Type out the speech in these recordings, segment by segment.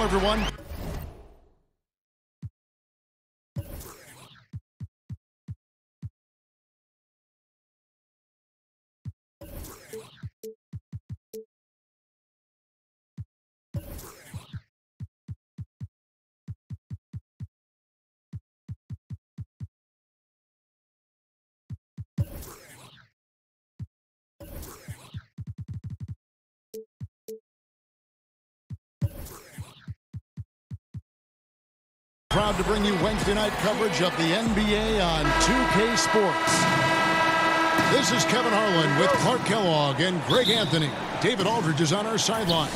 everyone. Proud to bring you Wednesday night coverage of the NBA on 2K Sports. This is Kevin Harlan with Clark Kellogg and Greg Anthony. David Aldridge is on our sideline.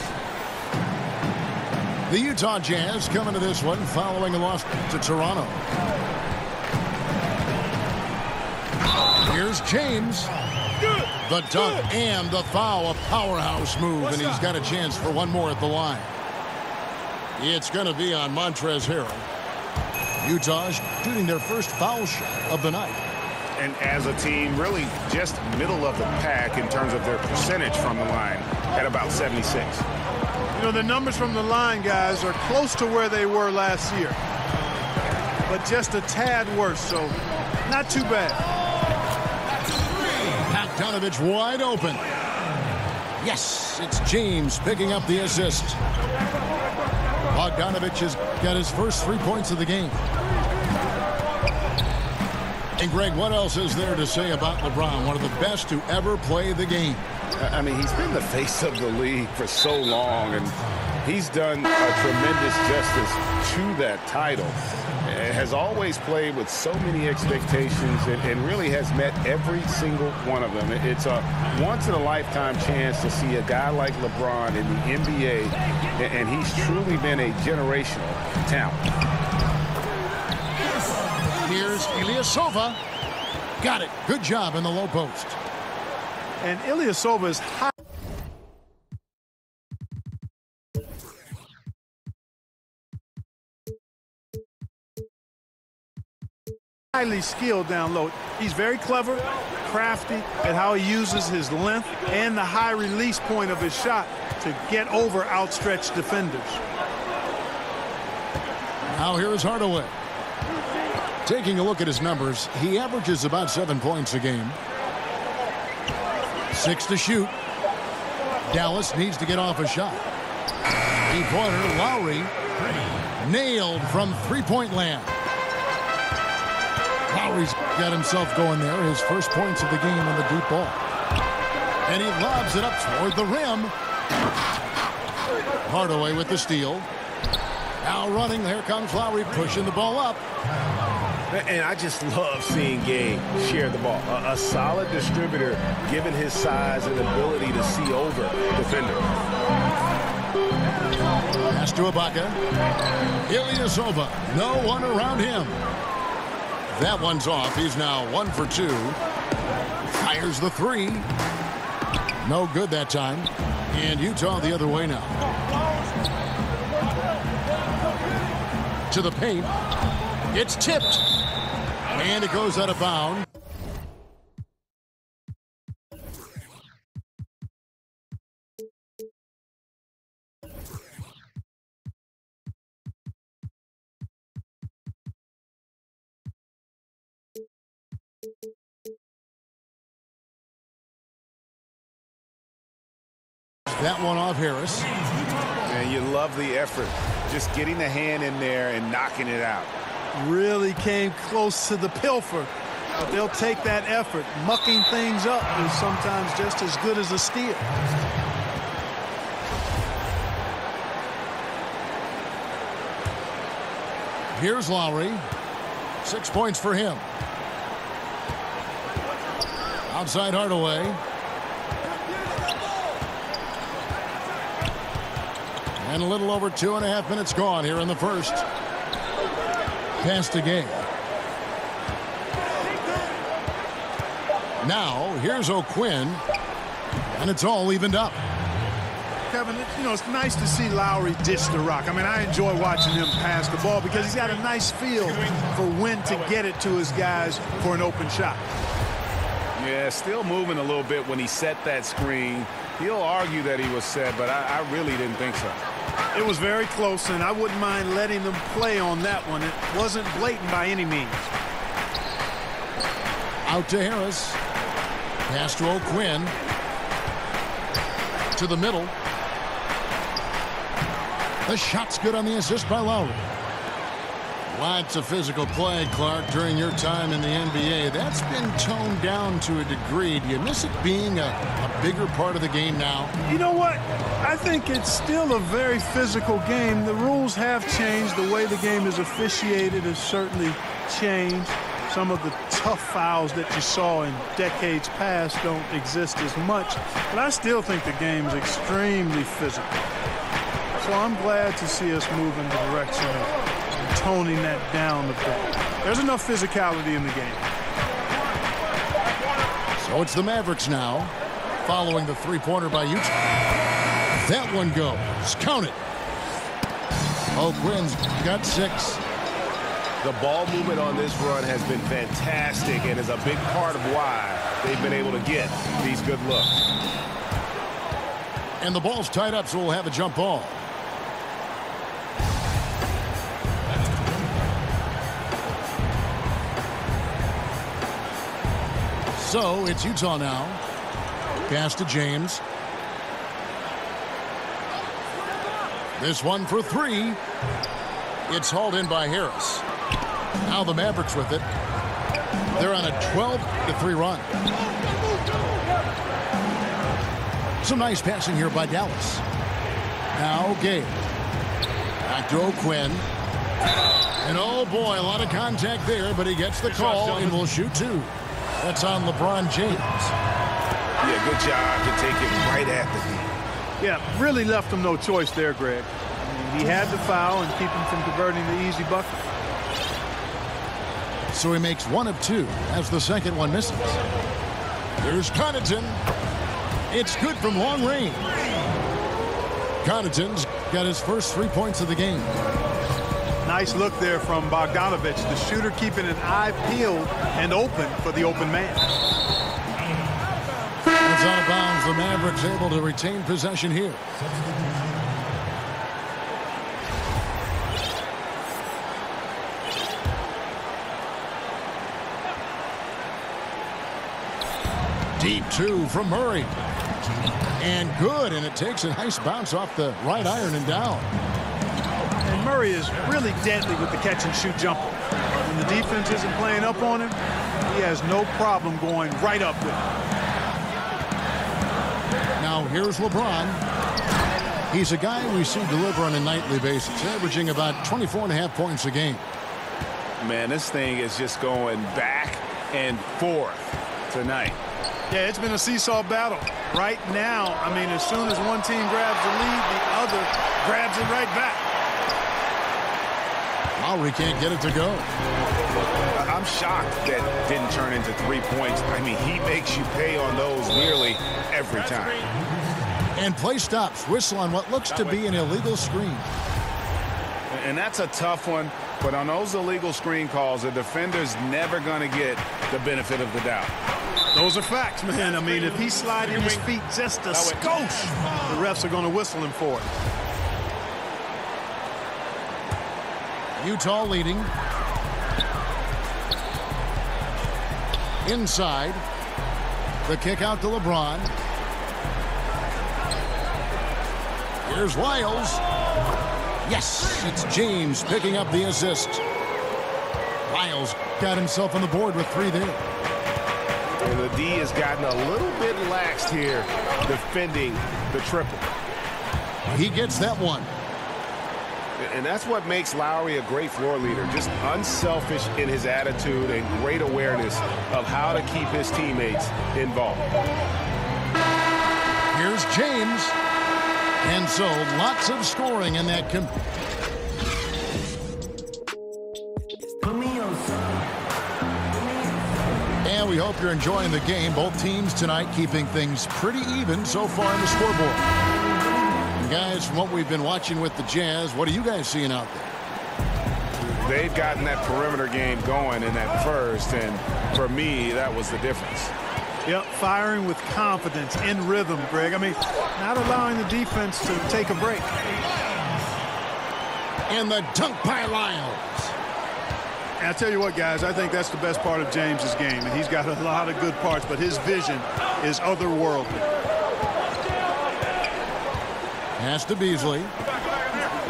The Utah Jazz coming to this one following a loss to Toronto. Here's James. The dunk and the foul, a powerhouse move, and he's got a chance for one more at the line. It's going to be on Montrezl Harrell. Utah's shooting their first foul shot of the night. And as a team, really just middle of the pack in terms of their percentage from the line at about 76. You know, the numbers from the line, guys, are close to where they were last year. But just a tad worse, so not too bad. Bogdanovich wide open. Yes, it's James picking up the assist. Bogdanovich has got his first 3 points of the game. And Greg, what else is there to say about LeBron? One of the best to ever play the game. I mean, he's been the face of the league for so long, and he's done a tremendous justice to that title. Has always played with so many expectations and really has met every single one of them. It's a once-in-a-lifetime chance to see a guy like LeBron in the NBA, and he's truly been a generational talent. Here's Ilyasova. Got it. Good job in the low post. And Ilyasova is highly skilled down low. He's very clever, crafty at how he uses his length and the high release point of his shot to get over outstretched defenders. Now here's Hardaway. Taking a look at his numbers, he averages about 7 points a game. 6 to shoot. Dallas needs to get off a shot. Three-pointer, Lowry. Nailed from three-point land. Lowry's got himself going there. His first points of the game on the deep ball. And he lobs it up toward the rim. Hardaway with the steal. Now running, there comes Lowry pushing the ball up. And I just love seeing Gabe share the ball. A solid distributor, given his size and ability to see over defenders. Pass to Ibaka. Ilyasova, no one around him. That one's off. He's now 1 for 2. Fires the three. No good that time. And Utah the other way now. To the paint. It's tipped. And it goes out of bounds. That one off Harris. And you love the effort. Just getting the hand in there and knocking it out. Really came close to the pilfer. But they'll take that effort. Mucking things up is sometimes just as good as a steal. Here's Lowry. 6 points for him. Outside Hardaway. And a little over 2.5 minutes gone here in the first. Past the game. Now, here's O'Quinn. And it's all evened up. Kevin, you know, it's nice to see Lowry dish the rock. I mean, I enjoy watching him pass the ball because he's got a nice feel for when to get it to his guys for an open shot. Yeah, still moving a little bit when he set that screen. He'll argue that he was set, but I really didn't think so. It was very close, and I wouldn't mind letting them play on that one. It wasn't blatant by any means. Out to Harris. Pass to O'Quinn. To the middle. The shot's good on the assist by Lowry. Lots of physical play, Clark, during your time in the NBA. That's been toned down to a degree. Do you miss it being a bigger part of the game now? You know what? I think it's still a very physical game. The rules have changed. The way the game is officiated has certainly changed. Some of the tough fouls that you saw in decades past don't exist as much. But I still think the game is extremely physical. So I'm glad to see us move in the direction of toning that down a bit. There's enough physicality in the game. So it's the Mavericks now, following the three-pointer by Utah. That one goes. Count it. O'Quinn's got 6. The ball movement on this run has been fantastic and is a big part of why they've been able to get these good looks. And the ball's tied up, so we'll have a jump ball. So it's Utah now. Pass to James. This one for 3. It's hauled in by Harris. Now the Mavericks with it. They're on a 12-3 run. Some nice passing here by Dallas. Now Gabe. Back to O'Quinn. And oh boy, a lot of contact there, but he gets the call and will shoot 2. That's on LeBron James. Yeah, good job to take it right at the knee. Yeah, really left him no choice there, Greg. I mean, he had to foul and keep him from converting the easy bucket. So he makes 1 of 2 as the second one misses. There's Connaughton. It's good from long range. Connaughton's got his first 3 points of the game. Nice look there from Bogdanovic, the shooter keeping an eye peeled and open for the open man. It's out of bounds. The Mavericks able to retain possession here. Deep 2 from Murray. And good, and it takes a nice bounce off the right iron and down. And Murray is really deadly with the catch-and-shoot jumper. When the defense isn't playing up on him, he has no problem going right up with it. Now here's LeBron. He's a guy we see deliver on a nightly basis, averaging about 24.5 points a game. Man, this thing is just going back and forth tonight. Yeah, it's been a seesaw battle. Right now, I mean, as soon as one team grabs the lead, the other grabs it right back. Lowry can't get it to go. I'm shocked that didn't turn into 3 points. I mean, he makes you pay on those nearly every time. And play stops. Whistle on what looks to be an illegal screen. And that's a tough one. But on those illegal screen calls, the defender's never going to get the benefit of the doubt. Those are facts, man. I mean, if he's sliding his feet just a skosh, the refs are going to whistle him for it. Utah leading. Inside. The kick out to LeBron. Here's Wiles. Yes, it's James picking up the assist. Wiles got himself on the board with 3 there. And the D has gotten a little bit laxed here defending the triple. He gets that one. And that's what makes Lowry a great floor leader. Just unselfish in his attitude and great awareness of how to keep his teammates involved. Here's James. And so lots of scoring in that. And we hope you're enjoying the game. Both teams tonight keeping things pretty even so far on the scoreboard. And guys, from what we've been watching with the Jazz, what are you guys seeing out there? They've gotten that perimeter game going in that first, and for me, that was the difference. Yep, firing with confidence, in rhythm, Greg. I mean, not allowing the defense to take a break. And the dunk by Lyles. And I tell you what, guys, I think that's the best part of James's game. And he's got a lot of good parts, but his vision is otherworldly. Pass to Beasley.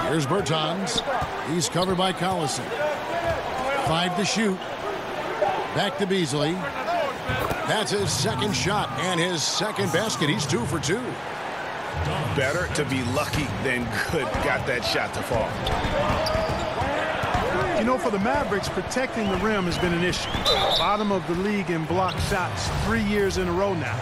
Here's Bertans. He's covered by Collison. 5 to shoot. Back to Beasley. That's his second shot and his second basket. He's 2 for 2. Better to be lucky than good. Got that shot to fall. You know, for the Mavericks, protecting the rim has been an issue. Bottom of the league in block shots 3 years in a row now.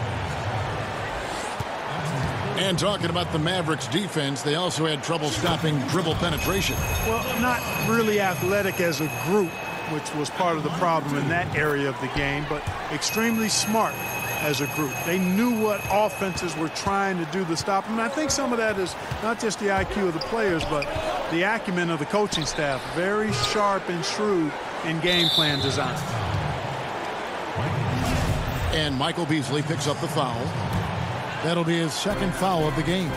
And talking about the Mavericks defense, they also had trouble stopping dribble penetration. Well, not really athletic as a group, which was part of the problem in that area of the game, but extremely smart as a group. They knew what offenses were trying to do to stop them. And I think some of that is not just the IQ of the players, but the acumen of the coaching staff. Very sharp and shrewd in game plan design. And Michael Beasley picks up the foul. That'll be his second foul of the game.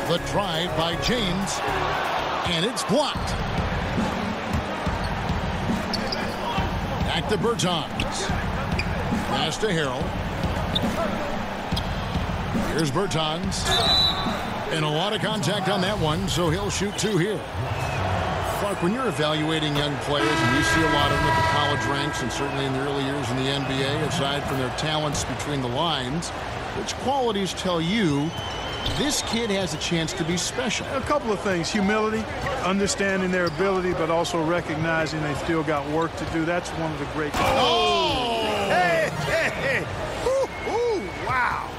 The drive by James, and it's blocked. Back to Bertans. Pass to Harrell. Here's Bertans. And a lot of contact on that one, so he'll shoot 2 here. Clark, when you're evaluating young players, and you see a lot of them at the college ranks and certainly in the early years in the NBA, aside from their talents between the lines, which qualities tell you this kid has a chance to be special? A couple of things. Humility, understanding their ability, but also recognizing they've still got work to do. That's one of the great... Oh! Hey, hey, hey! Ooh, ooh, wow!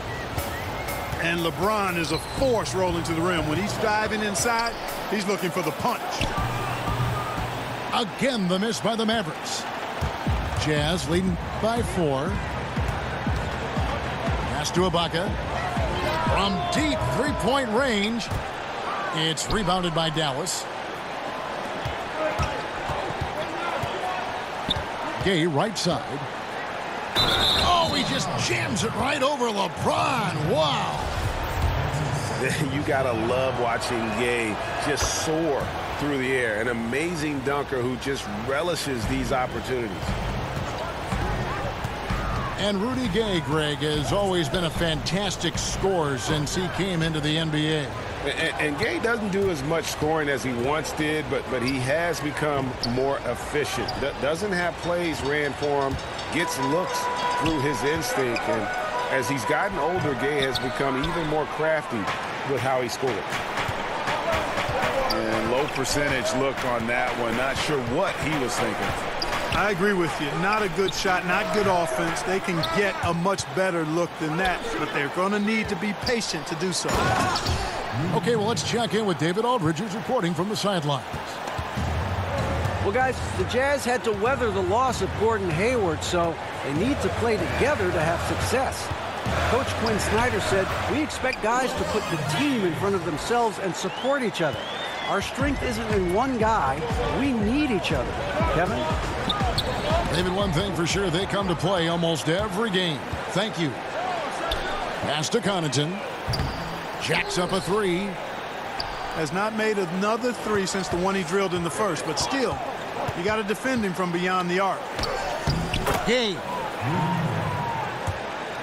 And LeBron is a force rolling to the rim. When he's diving inside, he's looking for the punch. Again, the miss by the Mavericks. Jazz leading by 4. Pass to Ibaka. From deep three-point range, it's rebounded by Dallas. Gay right side. Oh, he just jams it right over LeBron. Wow. You gotta love watching Gay just soar through the air. An amazing dunker who just relishes these opportunities. And Rudy Gay, Greg, has always been a fantastic scorer since he came into the NBA. And Gay doesn't do as much scoring as he once did, but he has become more efficient. Doesn't have plays ran for him, gets looks through his instinct. And as he's gotten older, Gay has become even more crafty with how he scores. And low percentage look on that one. Not sure what he was thinking. I agree with you. Not a good shot, not good offense. They can get a much better look than that, but they're going to need to be patient to do so. Okay, well, let's check in with David Aldridge, who's reporting from the sidelines. Well, guys, the Jazz had to weather the loss of Gordon Hayward, so they need to play together to have success. Coach Quinn Snyder said, "We expect guys to put the team in front of themselves and support each other. Our strength isn't in one guy. We need each other." Kevin? David, one thing for sure, they come to play almost every game. Thank you. Pass to Connaughton. Jacks up a 3. Has not made another 3 since the one he drilled in the first, but still, you got to defend him from beyond the arc. Gay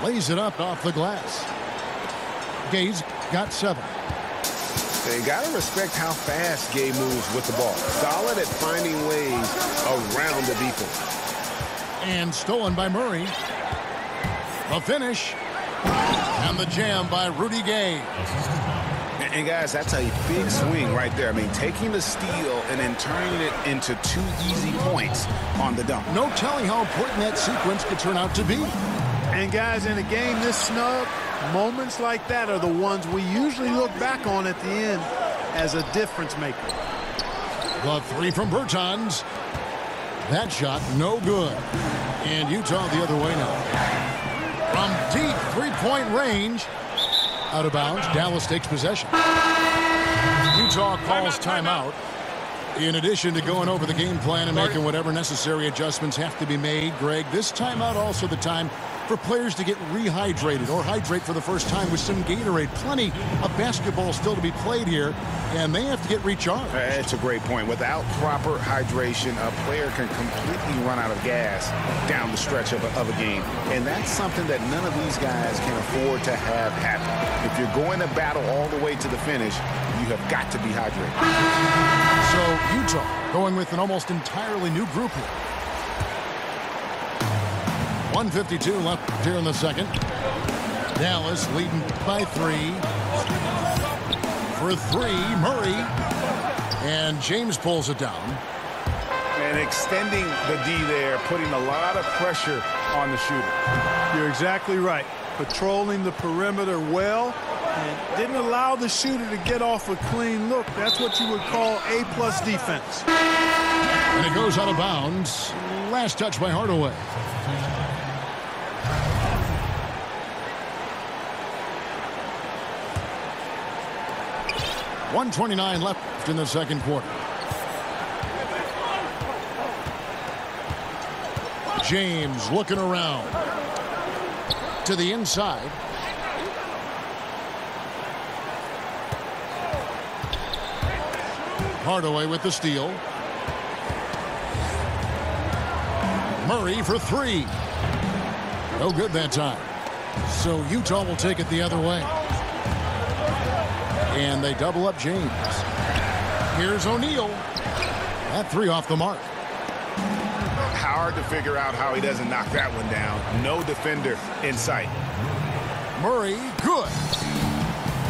lays it up off the glass. Gay's got 7. They got to respect how fast Gay moves with the ball. Solid at finding ways around the defense. And stolen by Murray. The finish. And the jam by Rudy Gay. And guys, that's a big swing right there. I mean, taking the steal and then turning it into 2 easy points on the dunk. No telling how important that sequence could turn out to be. And guys, in a game this snug, moments like that are the ones we usually look back on at the end as a difference maker. The 3 from Bertans. That shot no good. And Utah the other way now. From deep three-point range. Out of bounds. Dallas takes possession. Utah calls timeout. In addition to going over the game plan and making whatever necessary adjustments have to be made, Greg, this timeout also the time for players to get rehydrated or hydrate for the first time with some Gatorade. Plenty of basketball still to be played here, and they have to get recharged. That's a great point. Without proper hydration, a player can completely run out of gas down the stretch of a game. And that's something that none of these guys can afford to have happen. If you're going to battle all the way to the finish, you have got to be hydrated. So Utah going with an almost entirely new group here. 1:52 left here in the second. Dallas leading by 3. For 3, Murray. And James pulls it down. And extending the D there, putting a lot of pressure on the shooter. You're exactly right. Patrolling the perimeter well and didn't allow the shooter to get off a clean look. That's what you would call A+ defense. And it goes out of bounds. Last touch by Hardaway. .129 left in the second quarter. James looking around to the inside. Hardaway with the steal. Murray for 3. No good that time. So Utah will take it the other way. And they double up James. Here's O'Neal. That 3 off the mark. Hard to figure out how he doesn't knock that one down. No defender in sight. Murray, good.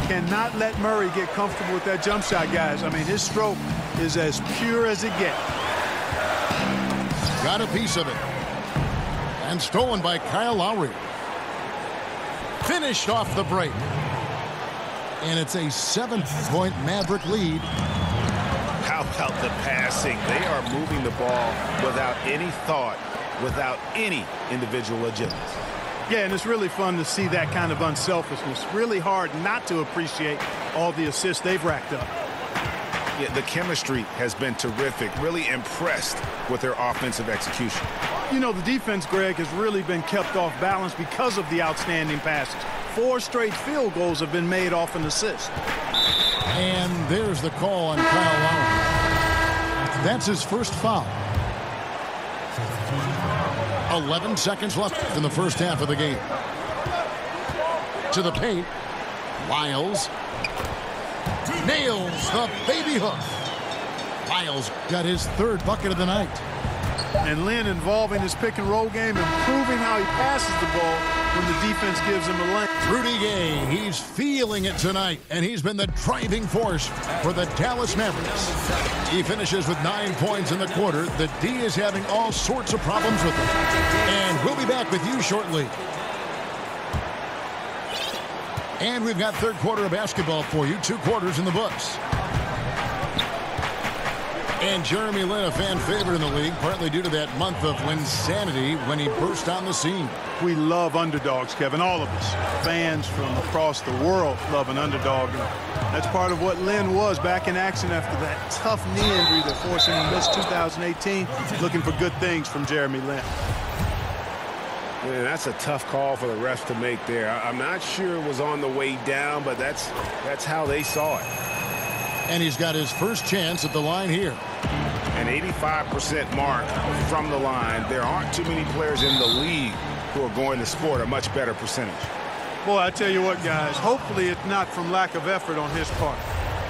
Cannot let Murray get comfortable with that jump shot, guys. I mean, his stroke is as pure as it gets. Got a piece of it. And stolen by Kyle Lowry. Finished off the break. And it's a 7-point Maverick lead. How about the passing? They are moving the ball without any thought, without any individual agility. Yeah, and it's really fun to see that kind of unselfishness. Really hard not to appreciate all the assists they've racked up. Yeah, the chemistry has been terrific. Really impressed with their offensive execution. You know, the defense, Greg, has really been kept off balance because of the outstanding passes. 4 straight field goals have been made off an assist. And there's the call on Kyle Lowry. That's his first foul. 11 seconds left in the first half of the game. To the paint. Lyles. Nails the baby hook. Lyles got his 3rd bucket of the night. And Lynn involving his pick-and-roll game, improving how he passes the ball when the defense gives him a lane. Rudy Gay, he's feeling it tonight, and he's been the driving force for the Dallas Mavericks. He finishes with 9 points in the quarter. The D is having all sorts of problems with him. And we'll be back with you shortly. And we've got third quarter of basketball for you. 2 quarters in the books. And Jeremy Lin, a fan favorite in the league, partly due to that month of Linsanity when he burst on the scene. We love underdogs, Kevin, all of us. Fans from across the world love an underdog. And that's part of what Lin was back in action after that tough knee injury that forced him to miss 2018. Looking for good things from Jeremy Lin. Man, that's a tough call for the refs to make there. I'm not sure it was on the way down, but that's how they saw it. And he's got his first chance at the line here. An 85% mark from the line. There aren't too many players in the league who are going to score a much better percentage. Boy, I tell you what, guys, hopefully it's not from lack of effort on his part.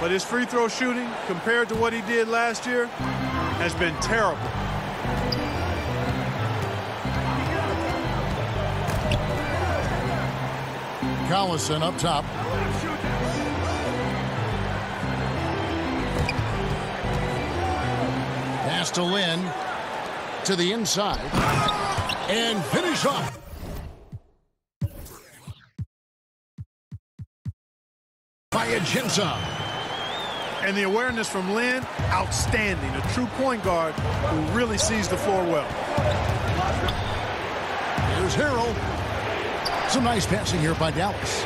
But his free throw shooting, compared to what he did last year, has been terrible. Collison up top. Pass to Lin. To the inside. And finish off. By Ajinça. And the awareness from Lin, outstanding. A true point guard who really sees the floor well. Here's Harrell. Some nice passing here by Dallas.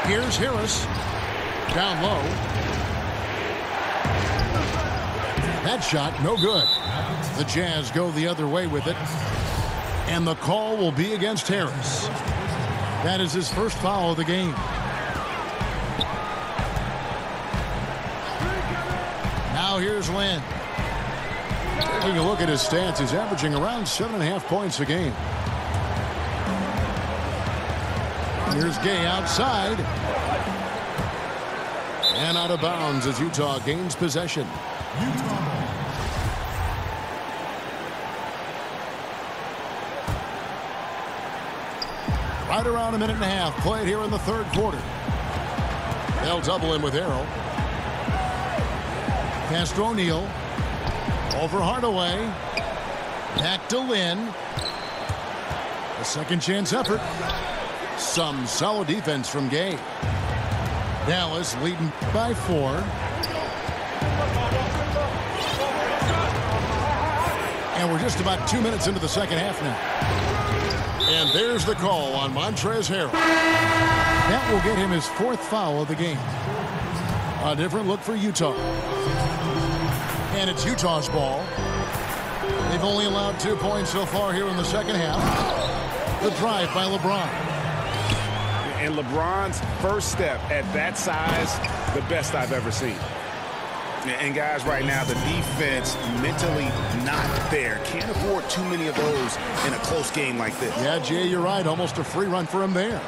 Here's Harris. Down low. That shot, no good. The Jazz go the other way with it. And the call will be against Harris. That is his first foul of the game. Now here's Lynn. Taking a look at his stats, he's averaging around 7.5 points a game. Here's Gay outside. And out of bounds as Utah gains possession. Right around a minute and a half played here in the third quarter. They'll double him with Arrow. Pass to O'Neal. Over Hardaway. Back to Lynn. A second chance effort. Some solid defense from Gay. Dallas leading by 4. And we're just about 2 minutes into the second half now. And there's the call on Montrezl Harrell. That will get him his 4th foul of the game. A different look for Utah. And it's Utah's ball. They've only allowed 2 points so far here in the second half. The drive by LeBron. And LeBron's first step at that size, the best I've ever seen. And guys, right now, the defense mentally not there. Can't afford too many of those in a close game like this. Yeah, Jay, you're right. Almost a free run for him there.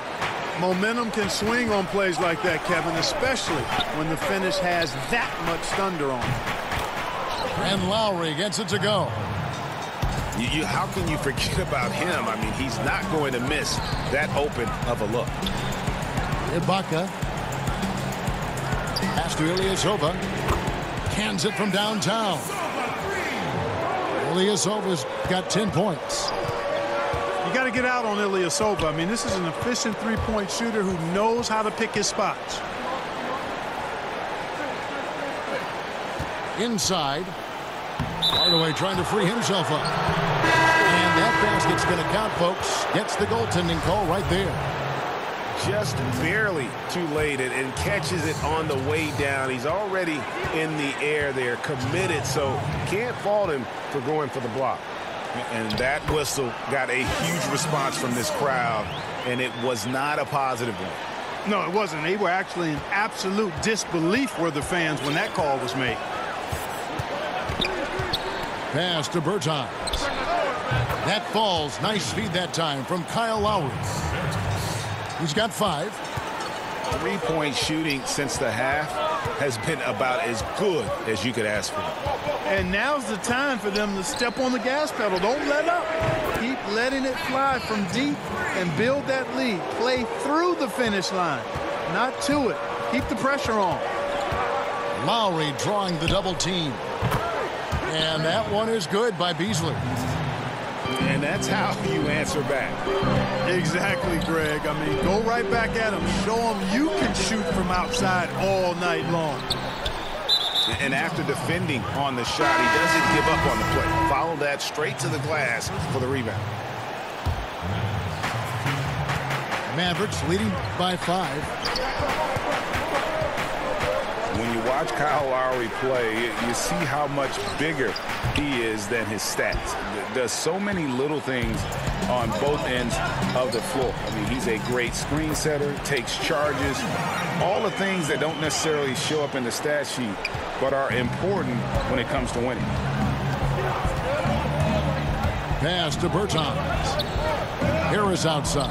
Momentum can swing on plays like that, Kevin, especially when the finish has that much thunder on it. And Lowry gets it to go. How can you forget about him? I mean, he's not going to miss that open of a look. Ibaka. Pass to Ilyasova. Cans it from downtown. Ilyasova's got 10 points. You got to get out on Ilyasova. I mean, this is an efficient three-point shooter who knows how to pick his spots. Inside. Hardaway trying to free himself up. And that basket's going to count, folks. Gets the goaltending call right there. Just barely too late and catches it on the way down. He's already in the air there, committed, so can't fault him for going for the block. And that whistle got a huge response from this crowd, and it was not a positive one. No, it wasn't. They were actually in absolute disbelief, were the fans, when that call was made. Pass to Bertans. That falls. Nice feed that time from Kyle Lowry. He's got 5. Three-point shooting since the half has been about as good as you could ask for. And now's the time for them to step on the gas pedal. Don't let up. Keep letting it fly from deep and build that lead. Play through the finish line, not to it. Keep the pressure on. Lowry drawing the double team. And that one is good by Beasley. And that's how you answer back. Exactly, Greg. I mean, go right back at him. Show him you can shoot from outside all night long. And after defending on the shot, he doesn't give up on the play. Follow that straight to the glass for the rebound. Mavericks leading by 5. When you watch Kyle Lowry play, you see how much bigger he is than his stats. Does so many little things on both ends of the floor. I mean, he's a great screen setter, takes charges, all the things that don't necessarily show up in the stat sheet, but are important when it comes to winning. Pass to Bertans. Harris outside.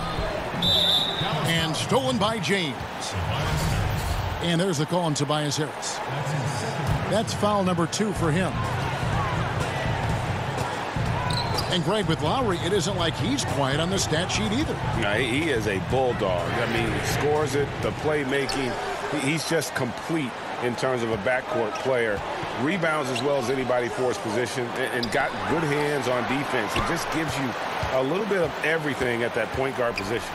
And stolen by James. And there's the call on Tobias Harris. That's foul number 2 for him. And Greg, with Lowry, it isn't like he's quiet on the stat sheet either. No, he is a bulldog. I mean, he scores it, the playmaking. He's just complete in terms of a backcourt player. Rebounds as well as anybody for his position and got good hands on defense. It just gives you a little bit of everything at that point guard position.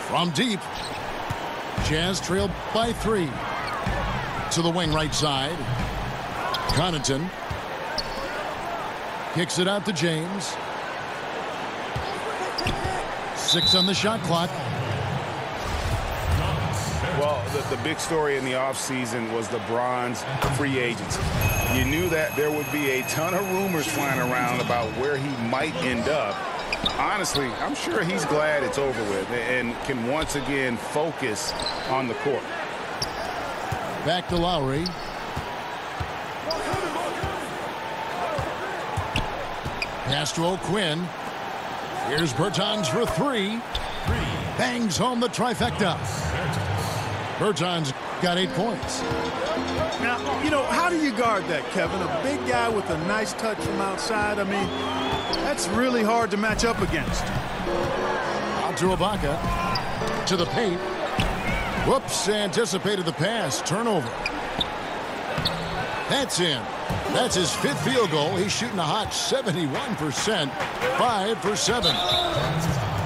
From deep. Jazz trailed by 3. To the wing right side. Connaughton. Kicks it out to James. 6 on the shot clock. Well, the big story in the offseason was LeBron's free agency. You knew that there would be a ton of rumors flying around about where he might end up. Honestly, I'm sure he's glad it's over with and can once again focus on the court. Back to Lowry. Pass to O'Quinn. Here's Bertans for three. Bangs home the trifecta. Bertans got 8 points. Now, you know, how do you guard that, Kevin? A big guy with a nice touch from outside. I mean, that's really hard to match up against. Out to Ibaka. To the paint. Whoops, anticipated the pass. Turnover. That's in. That's his 5th field goal. He's shooting a hot 71%. 5 for 7.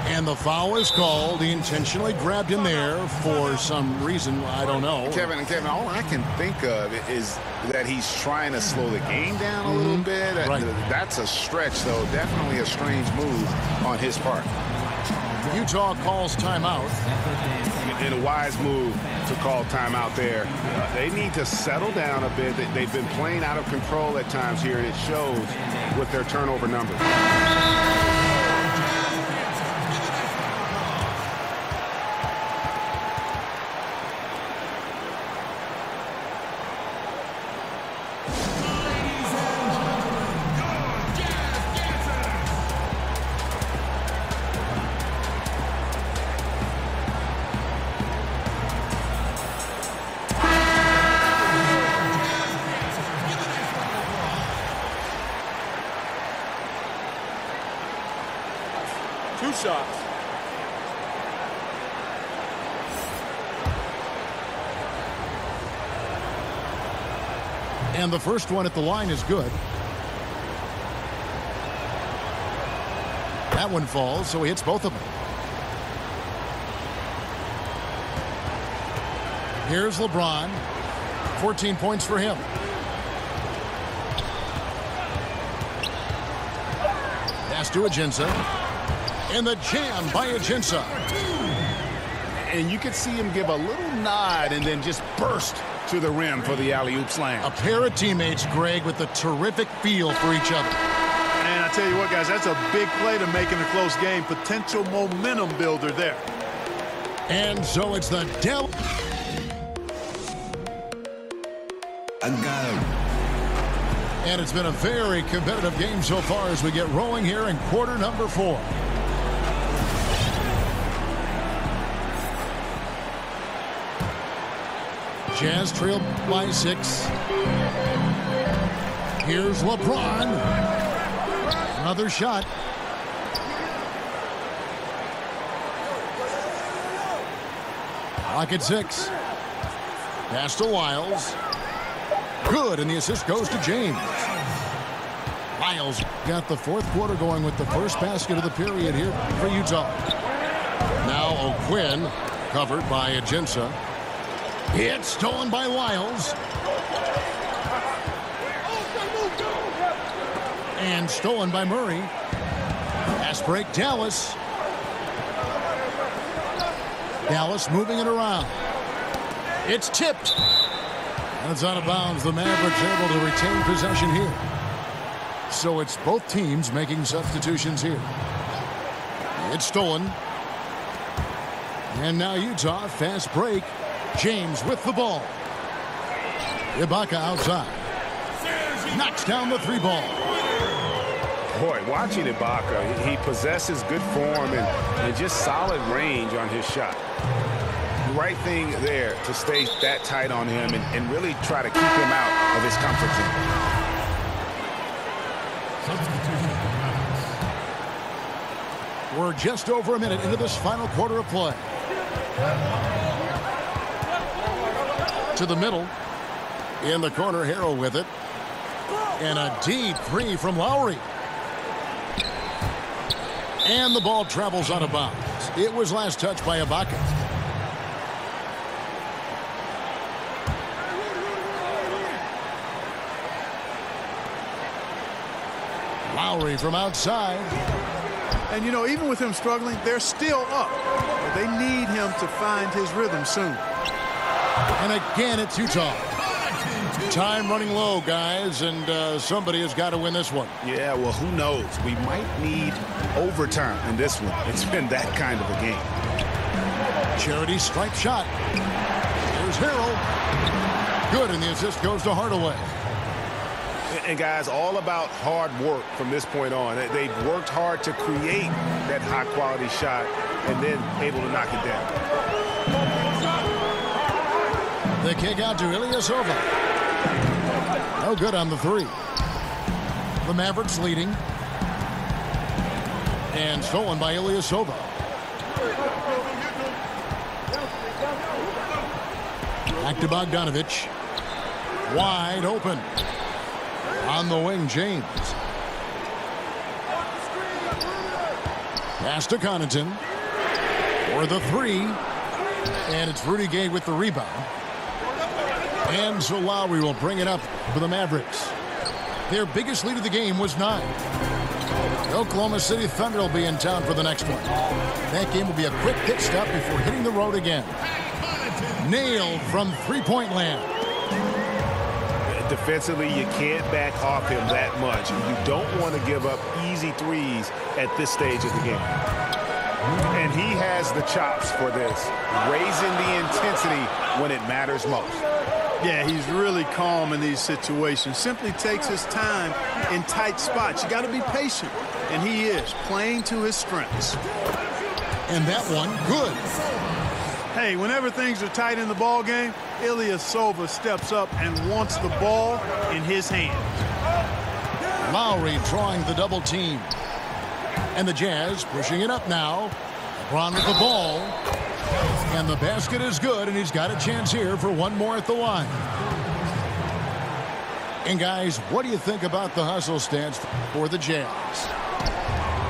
And the foul is called. He intentionally grabbed him there for some reason. I don't know. Kevin, all I can think of is that he's trying to slow the game down a little bit. Right. That's a stretch, though. Definitely a strange move on his part. Utah calls timeout. And a wise move to call timeout there. They need to settle down a bit. They've been playing out of control at times here, and it shows with their turnover numbers. Shots. And the first one at the line is good. That one falls, so he hits both of them. Here's LeBron. 14 points for him. Pass to Ajinça. And the jam by Ajinça. And you could see him give a little nod and then just burst to the rim for the alley-oop slam. A pair of teammates, Greg, with a terrific feel for each other. And I tell you what, guys, that's a big play to make in a close game. Potential momentum builder there. And so it's the Del. I got him. And it's been a very competitive game so far as we get rolling here in quarter number 4. Jazz trailed by 6. Here's LeBron. Another shot. Clock at 6. Pass to Wiles. Good, and the assist goes to James. Wiles got the 4th quarter going with the first basket of the period here for Utah. Now O'Quinn, covered by Ajinça. It's stolen by Wiles. And stolen by Murray. Pass break, Dallas. Dallas moving it around. It's tipped. And it's out of bounds. The Mavericks able to retain possession here. So it's both teams making substitutions here. It's stolen. And now Utah, fast break. James with the ball. Ibaka outside. Knocks down the 3-ball. Boy, watching Ibaka, he possesses good form and just solid range on his shot. The right thing there to stay that tight on him and really try to keep him out of his comfort zone. We're just over a minute into this final quarter of play. To the middle. In the corner, Harrell with it. And a deep 3 from Lowry. And the ball travels out of bounds. It was last touched by Ibaka. Lowry from outside. And, you know, even with him struggling, they're still up. But they need him to find his rhythm soon. And again, it's Utah. Time running low, guys, and somebody has got to win this one. Yeah, well, who knows? We might need overtime in this one. It's been that kind of a game. Charity strike shot. Here's Harrell. Good, and the assist goes to Hardaway. And guys, all about hard work from this point on. They've worked hard to create that high-quality shot and then able to knock it down. The kick out to Ilyasova. No good on the three. The Mavericks leading. And stolen by Ilyasova. Back to Bogdanovich. Wide open. On the wing, James. Pass to Connaughton. For the three. And it's Rudy Gay with the rebound. And so Lowry will bring it up for the Mavericks. Their biggest lead of the game was 9. The Oklahoma City Thunder will be in town for the next one. That game will be a quick pit stop before hitting the road again. Nailed from three-point land. Defensively, you can't back off him that much. You don't want to give up easy threes at this stage of the game. And he has the chops for this, raising the intensity when it matters most. Yeah, he's really calm in these situations. Simply takes his time in tight spots. You got to be patient, and he is playing to his strengths. And that one, good. Hey, whenever things are tight in the ball game, Ilyasova steps up and wants the ball in his hand. Lowry drawing the double team. And the Jazz pushing it up now. LeBron with the ball. And the basket is good, and he's got a chance here for one more at the line. And guys, what do you think about the hustle stance for the Jazz?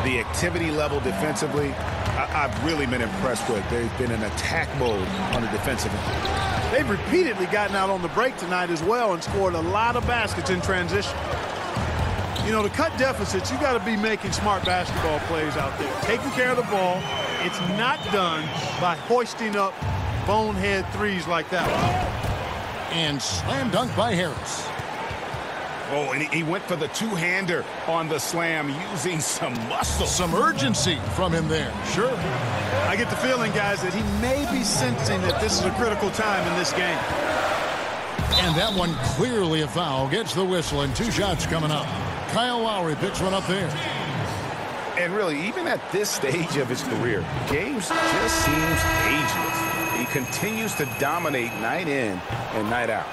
The activity level defensively, I've really been impressed with. They've been in attack mode on the defensive end. They've repeatedly gotten out on the break tonight as well and scored a lot of baskets in transition. You know, to cut deficits, you got to be making smart basketball plays out there. Taking care of the ball. It's not done by hoisting up bonehead threes like that one. And slam dunk by Harris. Oh, and he went for the two-hander on the slam using some muscle. Some urgency from him there. Sure. I get the feeling, guys, that he may be sensing that this is a critical time in this game. And that one clearly a foul. Gets the whistle, and 2 shots coming up. Kyle Lowry picks one up there. And really, even at this stage of his career, James just seems ageless. He continues to dominate night in and night out.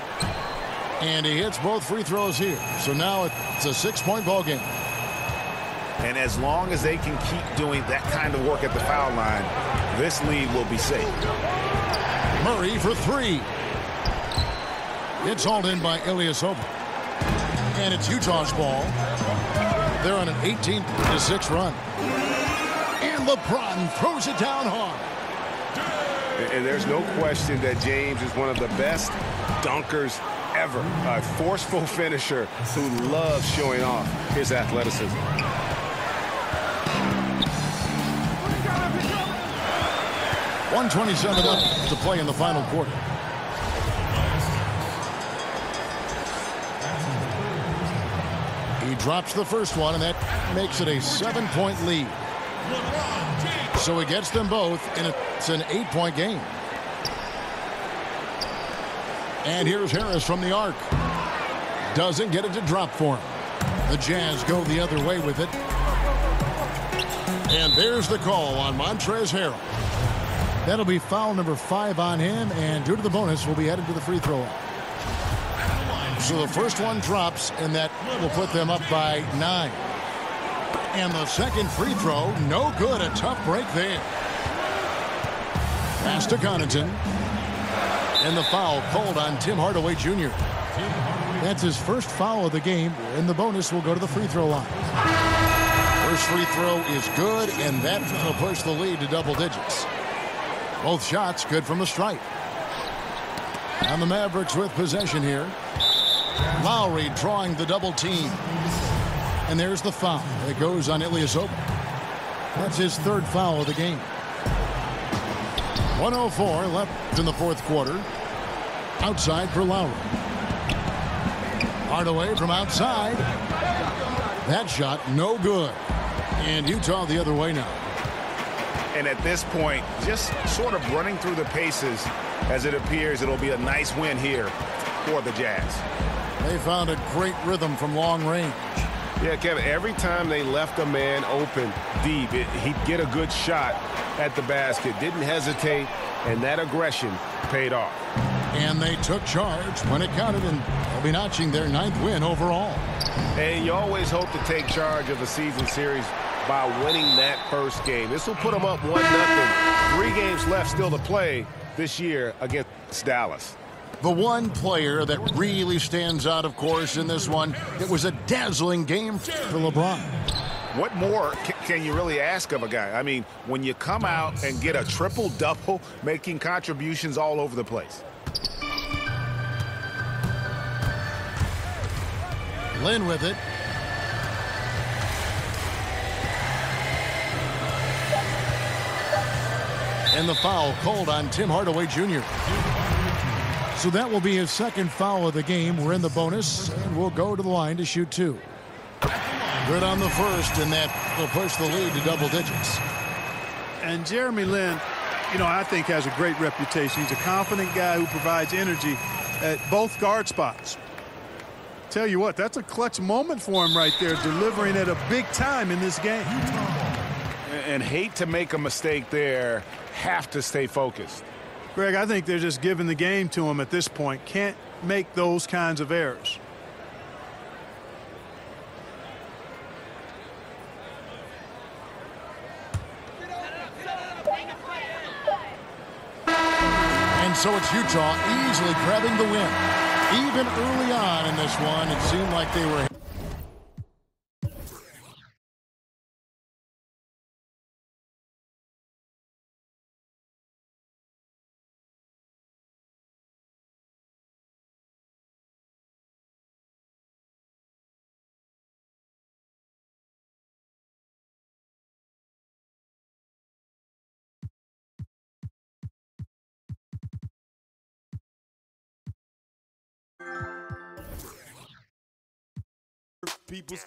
And he hits both free throws here. So now it's a 6-point ball game. And as long as they can keep doing that kind of work at the foul line, this lead will be safe. Murray for 3. It's hauled in by Ilyasova. And it's Utah's ball. They're on an 18-6 run. And LeBron throws it down hard. And there's no question that James is one of the best dunkers ever. A forceful finisher who loves showing off his athleticism. .127 left to play in the final quarter. He drops the first one, and that makes it a 7-point lead. So he gets them both, and it's an 8-point game. And here's Harris from the arc. Doesn't get it to drop for him. The Jazz go the other way with it. And there's the call on Montrezl Harrell. That'll be foul number 5 on him, and due to the bonus, will be headed to the free throw line. So the first one drops, and that will put them up by 9. And the second free throw, no good. A tough break there. Pass to Connaughton. And the foul called on Tim Hardaway Jr. That's his first foul of the game, and the bonus will go to the free throw line. First free throw is good, and that will push the lead to double digits. Both shots good from the stripe. And the Mavericks with possession here. Lowry drawing the double team. And there's the foul. It goes on Ilyasova. That's his 3rd foul of the game. 1:04 left in the 4th quarter. Outside for Lowry. Hardaway from outside. That shot no good. And Utah the other way now. And at this point, just sort of running through the paces as it appears it'll be a nice win here for the Jazz. They found a great rhythm from long range. Yeah, Kevin, every time they left a man open deep, he'd get a good shot at the basket. Didn't hesitate, and that aggression paid off. And they took charge when it counted, and they'll be notching their 9th win overall. And you always hope to take charge of a season series by winning that first game. This will put them up 1-0. 3 games left still to play this year against Dallas. The one player that really stands out, of course, in this one, it was a dazzling game for LeBron. What more can you really ask of a guy? I mean, when you come out and get a triple-double, making contributions all over the place. Lynn with it. And the foul called on Tim Hardaway Jr. So that will be his 2nd foul of the game. We're in the bonus, and we'll go to the line to shoot 2. Good on the first, and that will push the lead to double digits. And Jeremy Lin, you know, I think has a great reputation. He's a confident guy who provides energy at both guard spots. Tell you what, that's a clutch moment for him right there, delivering at a big time in this game. And hate to make a mistake there, have to stay focused. Greg, I think they're just giving the game to him at this point. Can't make those kinds of errors. And so it's Utah easily grabbing the win. Even early on in this one, it seemed like they were... People's